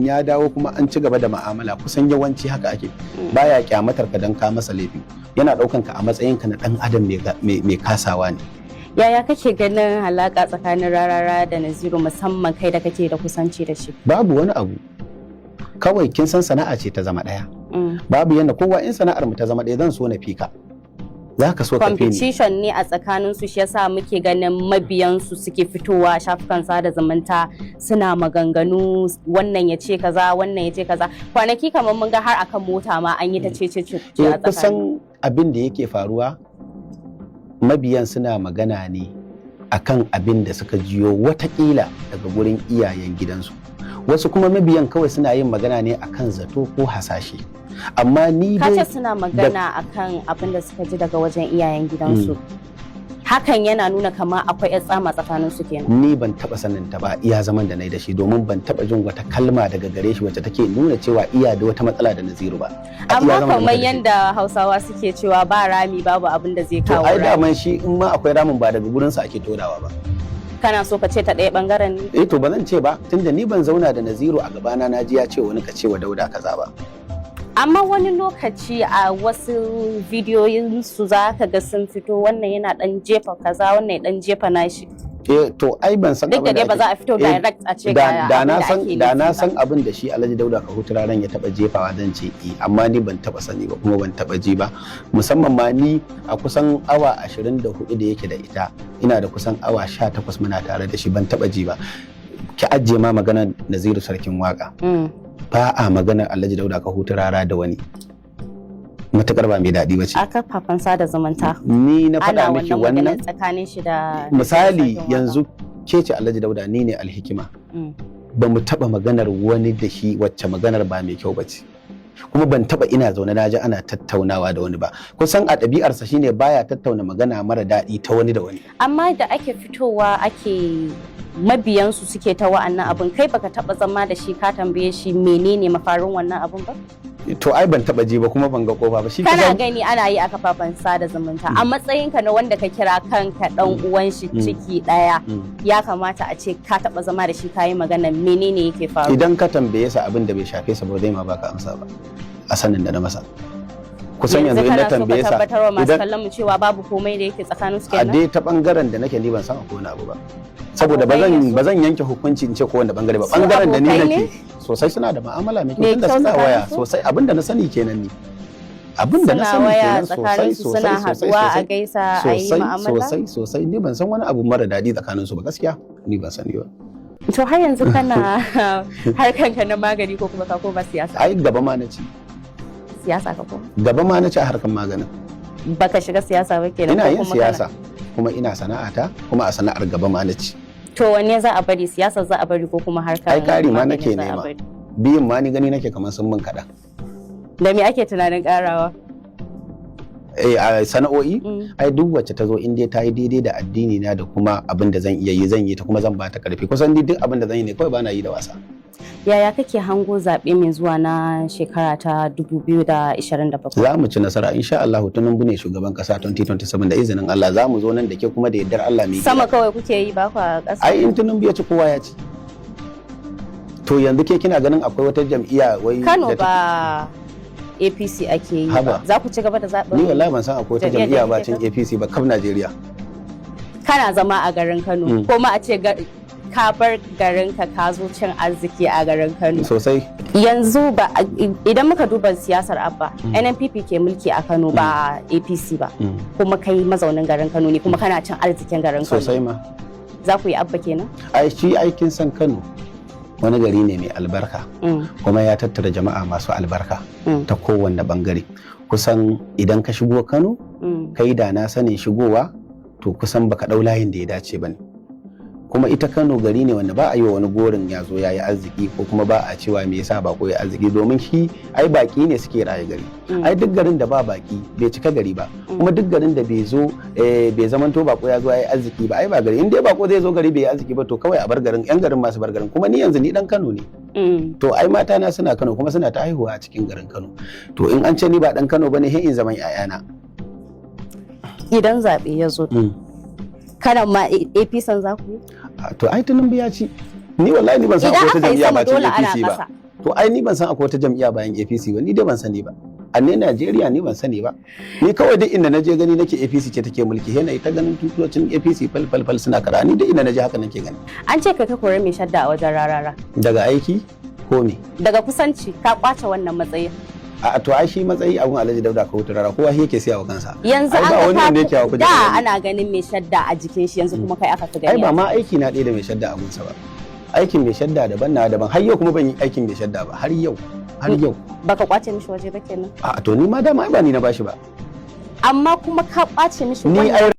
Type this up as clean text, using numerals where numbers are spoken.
ya dawo kuma an ci gaba da mu'amala kusan yawanci haka ake baya kyamatar ka dan ka masa laifi yana daukan ka a matsayin ka na dan adam mai kasawa ne. Yaya kake ganin halaka tsakanin Rarara da Naziru musamman kai da kake da kusanci da shi? Babu wani abu, kawai kin san sana'a ce ta zama daya. Babu yanda kowa in sana'ar mu ta zama daya zan so na fika, za ka so ka fi ni. Competition ne a tsakanin su, shi yasa muke ganin mabiyan su suke fitowa shafukan sada zumunta suna maganganu, wannan ya ce kaza wannan ya ce kaza. Kwanaki kamar mun ga har akan mota ma an yi ta cece a tsakanin. Kusan abin da yake faruwa mabiyan suna magana ne akan abin da suka jiyo watakila daga gurin iyayen gidansu, wasu kuma mabiyan kawai suna yin magana ne akan zato ko hasashe. Amma ni dai kace suna magana akan abin da suka ji daga wajen iyayen gidansu, hakan yana nuna kama akwai tsama tsakanin su kenan. Ni ban taba sanin ta ba iya zaman da nayi da shi, domin ban taba jin wata kalma daga gare shi wacce take nuna cewa iya da wata matsala da Naziru ba. Amma kamar yanda Hausawa suke cewa ba rami babu abin da zai kawo rami. To ai daman shi in ma akwai ramin ba daga gurin sa ake tonawa ba. Kana so ka ce ta ɗaya bangaren ne? To ba zan ce ba, tunda ni ban zauna da Naziru a gabana na ji ya ce wani ka ce wa Dauda kaza ba. Amma wani lokaci a wasu bidiyoyin su za ka ga sun fito wannan yana dan jefa kaza wannan ya dan jefa nashi. To ai ban san abin da dai ba za a fito direct a ce ga da na san abin da shi Alhaji Dauda Kahutu Rarara ya taba jefawa zan ce amma ni ban taba sani ba kuma ban taba ji ba, musamman ma ni a kusan awa 24 da yake da ita ina da kusan awa 18 muna tare da shi ban taba ji ba. Ki ajiye ma maganar Naziru sarkin waka. Ba a maganar Alhaji Dauda Kahutu Rarara da wani, matakar ba mai daɗi ba ce. A kafafen sada zumunta. Ni na faɗa miki wannan tsakanin shi da misali yanzu ke ce Alhaji Dauda, ni ne Alhikima. Ba mu taɓa maganar wani da shi wacce maganar ba mai kyau ba ce. Kuma ban taɓa ina zaune na ji ana tattaunawa da wani ba. Kusan a ɗabi'arsa shine baya tattauna magana mara daɗi ta wani da wani. Amma da ake fitowa ake mabiyansu suke ta wa'annan abin, kai baka taba zama da shi ka tambaye shi menene mafarin wannan abin ba? To ai ban taba ji ba kuma ban ga kofa ba. Shi kana gani ana yi a kafafen sada zumunta a matsayinka na wanda ka kira kanka dan uwan shi ciki daya, ya kamata a ce ka taba zama da shi kayi magana menene yake faruwa. Idan ka tambaye sa abin da bai shafe sa ba zai ma baka amsa ba a sanin da na masa. Kusan yanzu in na tambaye sa tabbatarwa masu kallon mu cewa babu komai da yake tsakanin su kenan. A dai ta bangaren da nake ni ban san akwai wani abu ba, saboda ba zan yanke hukunci in ce ko wanda bangare ba. Bangaren da ni nake sosai suna da mu'amala mai kyau, tunda suna waya sosai, abinda na sani kenan ni. Abinda na sani kenan sosai suna haduwa a gaisa a yi mu'amala sosai ni ban san wani abu mara daɗi tsakanin su ba gaskiya, ni ban sani ba. To har yanzu kana harkanka na magani ko kuma ka koma siyasa? Ai gaba ma na ci. Siyasa ka koma? Gaba ma na ci a harkan maganin. Baka shiga siyasa ba kenan? Ina yin siyasa kuma ina sana'ata kuma a sana'ar gaba ma na ci. To wanne za a bari, siyasa za a bari ko kuma harkar? Ai kari ma nake nema, biyun ma ni gani nake kamar sun min kaɗan. Da me ake tunanin ƙarawa? A sana'o'i ai duk wacce ta zo in dai ta yi daidai da addini na da kuma abin da zan iya yi zan yi ta kuma zan ba ta karfi. Kusan duk abin da zan yi ne kawai bana yi da wasa. Yaya kake hango zaɓe mai zuwa na shekara ta 2027? Za mu ci nasara insha Allah. Tinubu ne shugaban kasa 2027 da izinin Allah. Za mu zo nan da ke kuma da yardar Allah mai sama kawai kuke yi ba kwa ƙasa? Ai in Tinubu ya ci kowa ya ci. To yanzu ke kina ganin akwai wata jam'iyya wai Kano ba APC ake yi ba. Za ku ci gaba da zaɓen? Ni wallahi ban san akwai wata jam'iyya ba cin APC ba kaf Najeriya. Kana zama a garin Kano ko ma a ce ka bar garinka ka zo cin arziki a garin Kano. Sosai. Yanzu ba idan muka duba siyasar Abba, NNPP ke mulki a Kano ba APC ba. Kuma kai mazaunin garin Kano ne kuma kana cin arzikin garin Kano. Sosai ma. Za ku yi Abba kenan? Ai shi aikin san Kano wani gari ne mai albarka kuma ya tattara jama'a masu albarka ta kowanne bangare. Kusan idan ka shigo Kano kai da na sanin shigowa to kusan baka ɗau layin da ya dace ba ne. Kuma ita Kano gari ne wanda ba a yi wa wani gorin ya zo ya yi arziki ko kuma ba a cewa me yasa bako ya arziki, domin shi ai baki ne suke raye gari. Ai duk garin da ba baki bai cika gari ba, kuma duk garin da bai zo bai zamanto bako ya zo ya yi arziki ba ai ba gari. In dai bako zai zo gari bai yi arziki ba to kawai a bar garin, yan garin masu bar garin. Kuma ni yanzu ni dan Kano ne. To ai mata na suna Kano kuma suna ta haihuwa a cikin garin Kano. To in an ce ni ba dan Kano bane sai in zaman 'ya'yana. Idan zabe ya zo kana ma APC za ku yi? To ai Tinubu ya ci. Ni wallahi ni ban san ko ta jami'a ba ce APC ba. to ai ni ban san akwai wata jam'iyya bayan APC ba, ni dai ban sani ba. A ne Najeriya ni ban sani ba. Ni kawai duk inda naje gani nake APC ce take mulki, yana ita ganin tutocin APC fal suna kara, ni duk inda naje haka nake gani. An ce ka kore mai shadda a wajen Rarara. Daga aiki ko me? Daga kusanci ka kwace wannan matsayin. A to ai shi matsayi abun Alhaji Dauda ka hutu Rara, kowa shi yake siya wa kansa. Yanzu an ga da ana ganin mai shadda a jikin shi, yanzu kuma kai aka fi gani. Ai ba ma aiki na ɗaya da mai shadda a gunsa ba. Aikin mai shadda daban na daban, har yau kuma ban yi aikin mai shadda ba, har yau. Baka kwace mishi waje ba kenan? A to ni ma dama ba ni na bashi ba. Amma kuma ka kwace mishi waje.